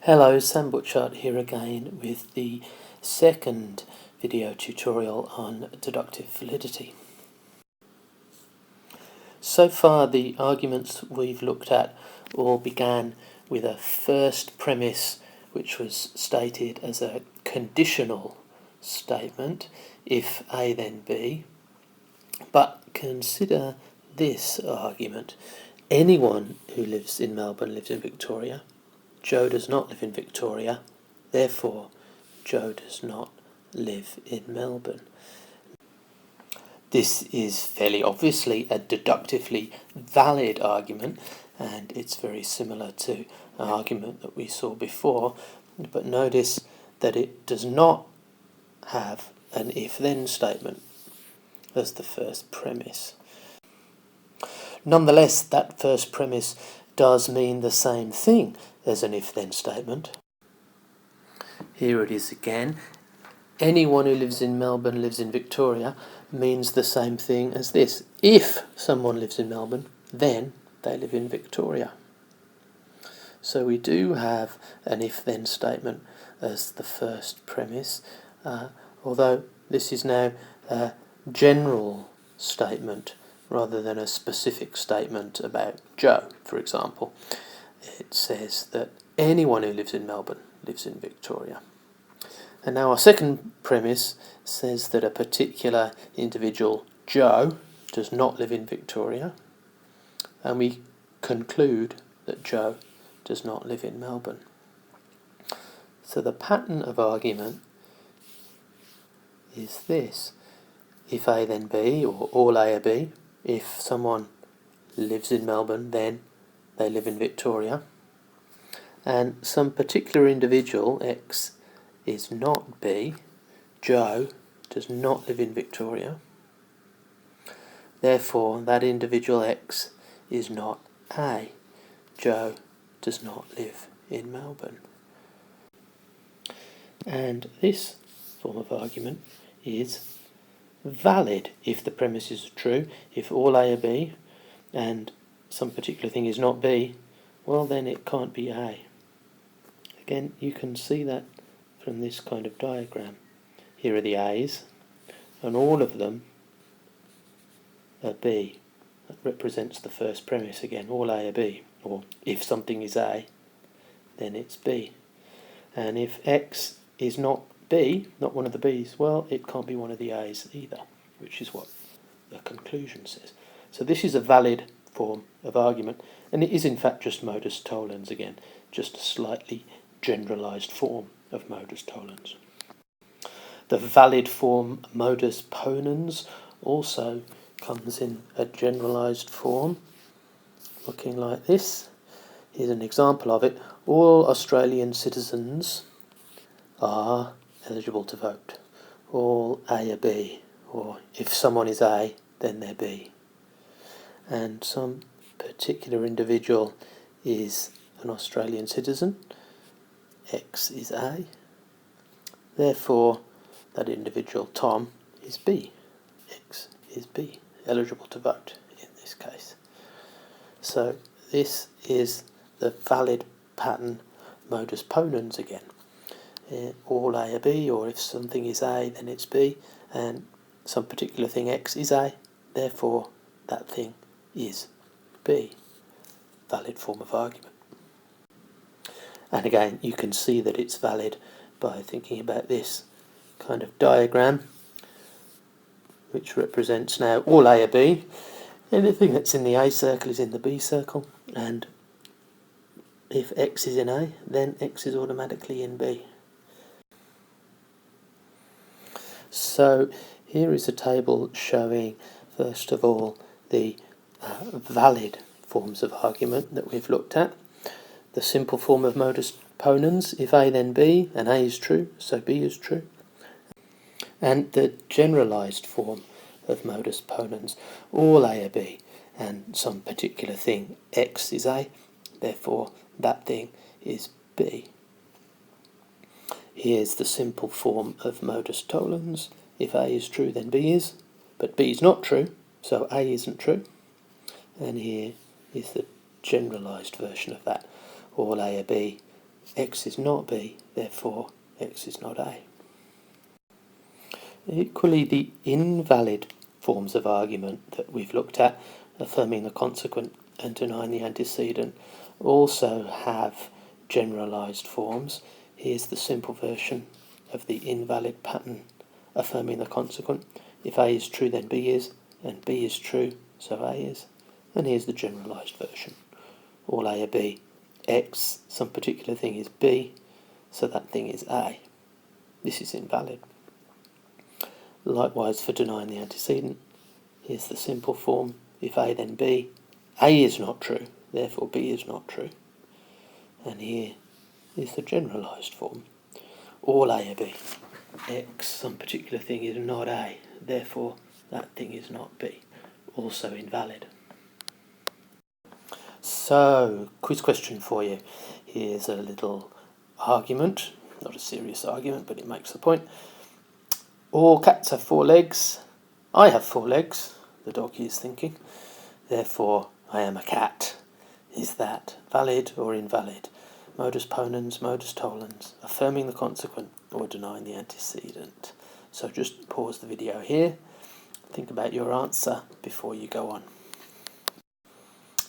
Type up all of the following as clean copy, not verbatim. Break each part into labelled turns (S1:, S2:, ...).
S1: Hello, Sam Butchart here again with the second video tutorial on deductive validity. So far the arguments we've looked at all began with a first premise which was stated as a conditional statement, if A then B, but consider this argument. Anyone who lives in Melbourne lives in Victoria. Joe does not live in Victoria, therefore Joe does not live in Melbourne. This is fairly obviously a deductively valid argument, and it's very similar to an argument that we saw before, but notice that it does not have an if-then statement as the first premise. Nonetheless, that first premise does mean the same thing as an if-then statement. Here it is again. Anyone who lives in Melbourne lives in Victoria means the same thing as this. If someone lives in Melbourne, then they live in Victoria. So we do have an if-then statement as the first premise, although this is now a general statement rather than a specific statement about Joe, for example. It says that anyone who lives in Melbourne lives in Victoria. And now our second premise says that a particular individual, Joe, does not live in Victoria, and we conclude that Joe does not live in Melbourne. So the pattern of argument is this. If A then B, or all A are B, if someone lives in Melbourne, then they live in Victoria, and some particular individual, X, is not B, Joe does not live in Victoria, therefore that individual X is not A, Joe does not live in Melbourne. And this form of argument is valid if the premise is true. If all A are B and some particular thing is not B, well then it can't be A. Again, you can see that from this kind of diagram. Here are the A's, and all of them are B. That represents the first premise again, all A are B, or if something is A, then it's B. And if X is not B, not one of the B's, well, it can't be one of the A's either, which is what the conclusion says. So this is a valid form of argument, and it is in fact just modus tollens again, just a slightly generalized form of modus tollens. The valid form modus ponens also comes in a generalized form, looking like this. Here's an example of it. All Australian citizens are eligible to vote. All A are B, or if someone is A, then they're B. And some particular individual is an Australian citizen, X is A, therefore that individual, Tom, is B, X is B, eligible to vote in this case. So this is the valid pattern modus ponens again. All A are B, or if something is A, then it's B, and some particular thing X is A, therefore that thing is B. Valid form of argument. And again, you can see that it's valid by thinking about this kind of diagram, which represents now all A are B. Anything that's in the A circle is in the B circle, and if X is in A, then X is automatically in B. So here is a table showing, first of all, the valid forms of argument that we've looked at. The simple form of modus ponens, if A then B, and A is true, so B is true. And the generalized form of modus ponens, all A are B, and some particular thing, X is A, therefore that thing is B. Here's the simple form of modus tollens, if A is true then B is, but B is not true, so A isn't true. And here is the generalized version of that, all A are B, X is not B, therefore X is not A. Equally, the invalid forms of argument that we've looked at, affirming the consequent and denying the antecedent, also have generalised forms. Here's the simple version of the invalid pattern affirming the consequent. If A is true, then B is, and B is true, so A is. And here's the generalised version. All A are B. X, some particular thing is B, so that thing is A. This is invalid. Likewise for denying the antecedent, here's the simple form. If A then B, A is not true, therefore B is not true. And here is the generalised form. All A are B. X, some particular thing is not A, therefore that thing is not B. Also invalid. So, quiz question for you. Here's a little argument, not a serious argument, but it makes the point. All cats have 4 legs. I have 4 legs, the doggy is thinking. Therefore, I am a cat. Is that valid or invalid? Modus ponens, modus tollens, affirming the consequent or denying the antecedent. So just pause the video here. Think about your answer before you go on.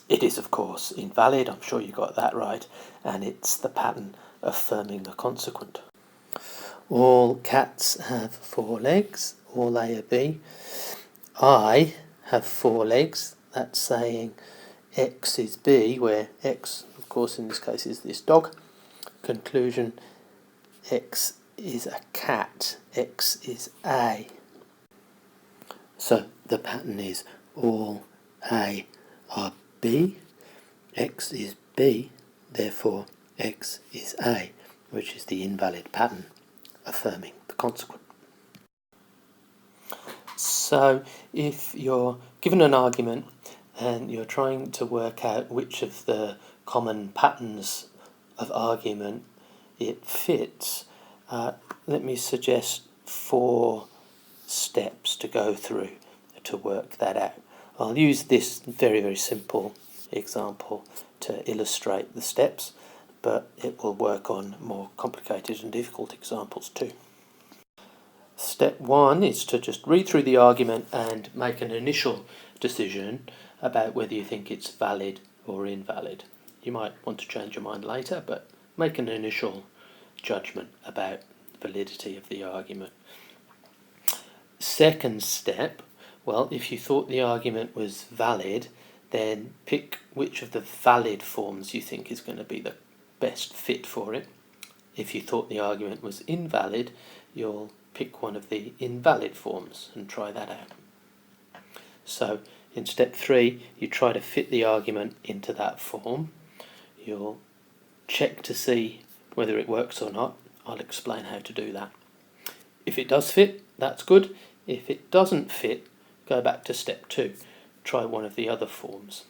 S1: It is, of course, invalid. I'm sure you got that right. And it's the pattern affirming the consequent. All cats have 4 legs. All A are B. I have 4 legs. That's saying X is B, where X, of course, in this case is this dog. Conclusion, X is a cat. X is A. So the pattern is all A are B. X is B, therefore X is A, which is the invalid pattern affirming the consequent. So if you're given an argument and you're trying to work out which of the common patterns of argument it fits, let me suggest 4 steps to go through to work that out. I'll use this very, very simple example to illustrate the steps, but it will work on more complicated and difficult examples too. Step 1 is to just read through the argument and make an initial decision about whether you think it's valid or invalid. You might want to change your mind later, but make an initial judgment about the validity of the argument. Second step, well, if you thought the argument was valid, then pick which of the valid forms you think is going to be the best fit for it. If you thought the argument was invalid, you'll pick one of the invalid forms and try that out. So in step 3, you try to fit the argument into that form. You'll check to see whether it works or not. I'll explain how to do that. If it does fit, that's good. If it doesn't fit, go back to step 2. Try one of the other forms.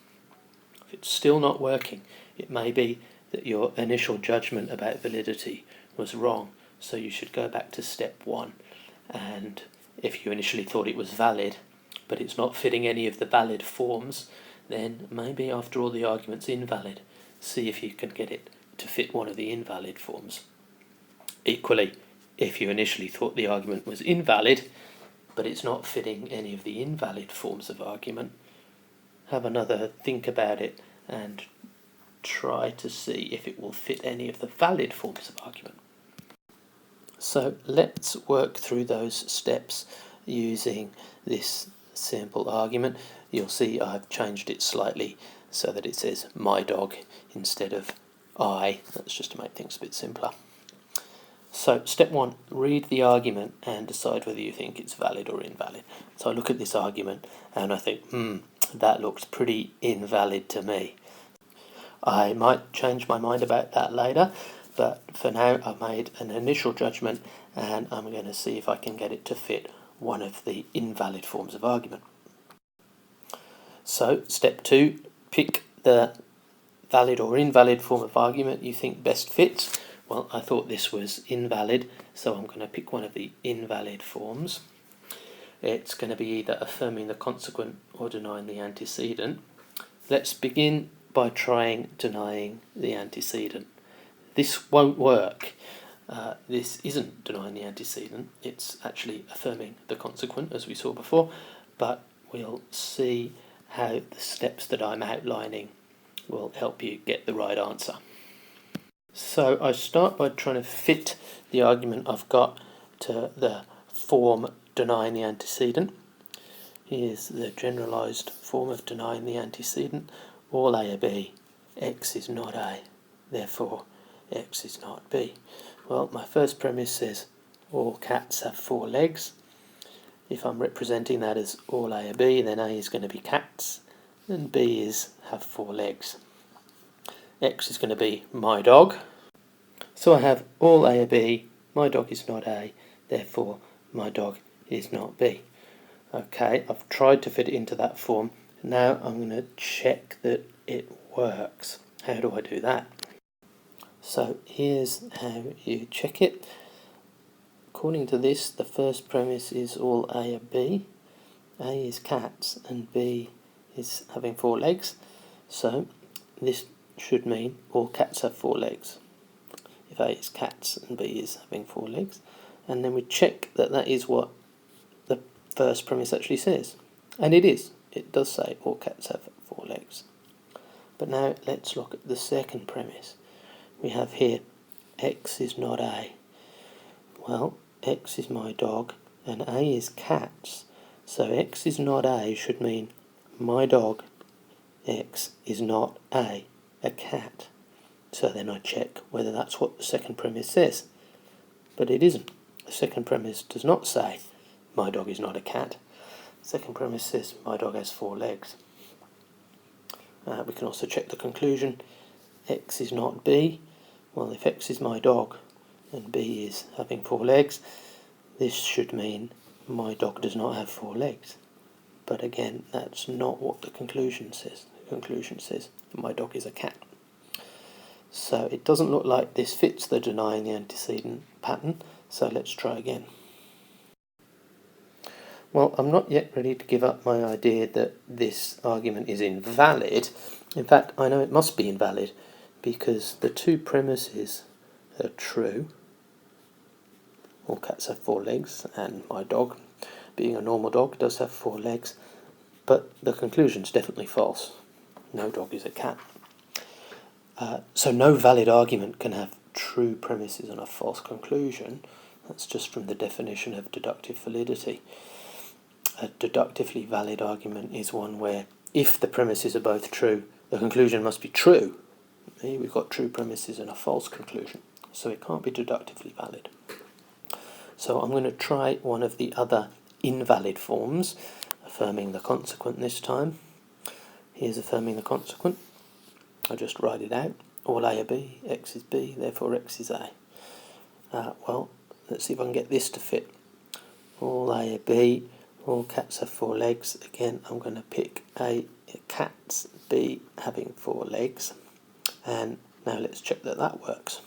S1: If it's still not working, it may be that your initial judgment about validity was wrong, so you should go back to step 1. And if you initially thought it was valid, but it's not fitting any of the valid forms, then maybe after all the argument's invalid. See if you can get it to fit one of the invalid forms. Equally, if you initially thought the argument was invalid, but it's not fitting any of the invalid forms of argument, have another think about it and try to see if it will fit any of the valid forms of argument. So let's work through those steps using this simple argument. You'll see I've changed it slightly so that it says my dog instead of I. That's just to make things a bit simpler. So step 1, read the argument and decide whether you think it's valid or invalid. So I look at this argument and I think, that looks pretty invalid to me. I might change my mind about that later, but for now I've made an initial judgment and I'm going to see if I can get it to fit one of the invalid forms of argument. So step 2, pick the valid or invalid form of argument you think best fits. Well, I thought this was invalid, so I'm going to pick one of the invalid forms. It's going to be either affirming the consequent or denying the antecedent. Let's begin by trying denying the antecedent. this won't work. This isn't denying the antecedent, it's actually affirming the consequent, as we saw before, but we'll see how the steps that I'm outlining will help you get the right answer. So I start by trying to fit the argument I've got to the form denying the antecedent. Here's the generalised form of denying the antecedent. All A are B, X is not A, therefore X is not B. Well, my first premise says all cats have 4 legs. If I'm representing that as all A are B, then A is going to be cats, and B is have 4 legs. X is going to be my dog. So I have all A are B, my dog is not A, therefore my dog is not B. Okay, I've tried to fit it into that form. Now I'm going to check that it works. How do I do that? So here's how you check it. According to this, the first premise is all A are B. A is cats and B is having 4 legs. So this should mean all cats have 4 legs. If A is cats and B is having 4 legs. And then we check that that is what the first premise actually says. And it is. It does say all cats have 4 legs. But now let's look at the second premise. We have here X is not A. Well, X is my dog and A is cats. So X is not A should mean my dog X is not a cat. So then I check whether that's what the second premise says. But it isn't. The second premise does not say my dog is not a cat. The second premise says my dog has 4 legs. We can also check the conclusion. X is not B. Well, if X is my dog and B is having 4 legs, this should mean my dog does not have 4 legs. But again, that's not what the conclusion says. The conclusion says my dog is a cat. So it doesn't look like this fits the denying the antecedent pattern, so let's try again. Well, I'm not yet ready to give up my idea that this argument is invalid. In fact, I know it must be invalid because the 2 premises are true. All cats have 4 legs, and my dog, being a normal dog, does have 4 legs, but the conclusion's definitely false. No dog is a cat. So no valid argument can have true premises and a false conclusion. That's just from the definition of deductive validity. A deductively valid argument is one where if the premises are both true, the conclusion must be true. Here we've got true premises and a false conclusion, so it can't be deductively valid. So I'm going to try one of the other invalid forms, affirming the consequent this time. Here's affirming the consequent. I'll just write it out. All A are B, X is B, therefore X is A. Well, let's see if I can get this to fit. All A are B, all cats have 4 legs. Again, I'm going to pick A, cats, B having 4 legs. And now let's check that that works.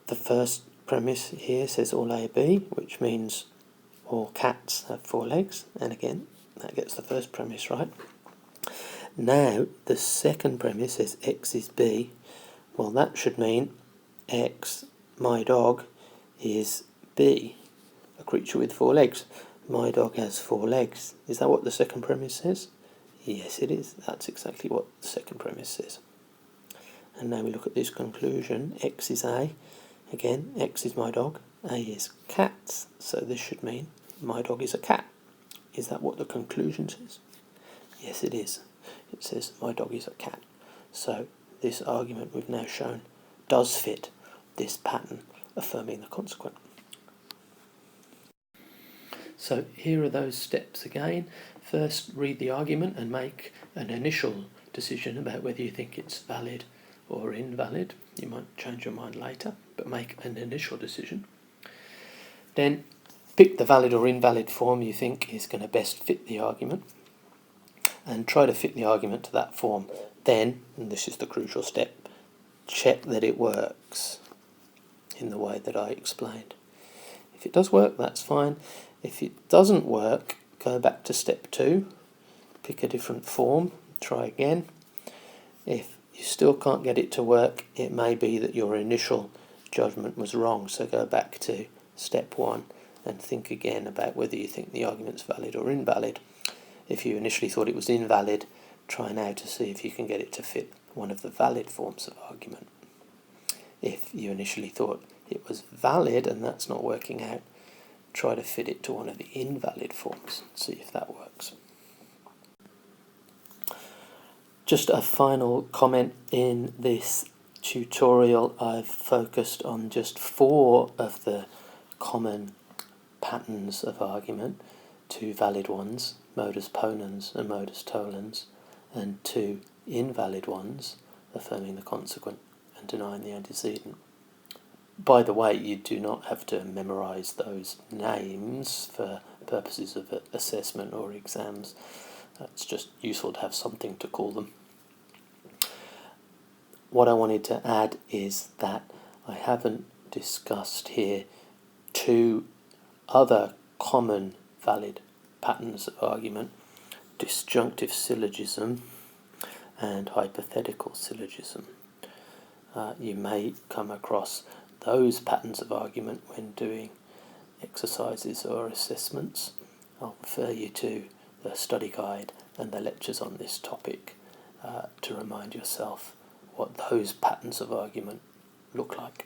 S1: The first premise here says all A are B, which means all cats have 4 legs. And again, that gets the first premise right. Now, the second premise says X is B. Well, that should mean X, my dog, is B, a creature with 4 legs. My dog has 4 legs. Is that what the second premise says? Yes, it is. That's exactly what the second premise says. And now we look at this conclusion. X is A. Again, X is my dog. A is cats. So this should mean my dog is a cat. Is that what the conclusion says? Yes, it is. It says my dog is a cat. So this argument we've now shown does fit this pattern, affirming the consequent. So here are those steps again. First, read the argument and make an initial decision about whether you think it's valid or invalid. You might change your mind later, but make an initial decision. Then pick the valid or invalid form you think is going to best fit the argument and try to fit the argument to that form. Then, and this is the crucial step, check that it works in the way that I explained. If it does work, that's fine. If it doesn't work, go back to step 2, pick a different form, try again. If you still can't get it to work, it may be that your initial judgment was wrong, so go back to step 1 and think again about whether you think the argument's valid or invalid. If you initially thought it was invalid, try now to see if you can get it to fit one of the valid forms of argument. If you initially thought it was valid and that's not working out, try to fit it to one of the invalid forms, see if that works. Just a final comment. In this tutorial I've focused on just 4 of the common patterns of argument, 2 valid ones, modus ponens and modus tollens, and 2 invalid ones, affirming the consequent and denying the antecedent. By the way, you do not have to memorise those names for purposes of assessment or exams. It's just useful to have something to call them. What I wanted to add is that I haven't discussed here 2 other common valid patterns of argument, disjunctive syllogism and hypothetical syllogism. You may come across those patterns of argument when doing exercises or assessments. I'll refer you to the study guide and the lectures on this topic to remind yourself what those patterns of argument look like.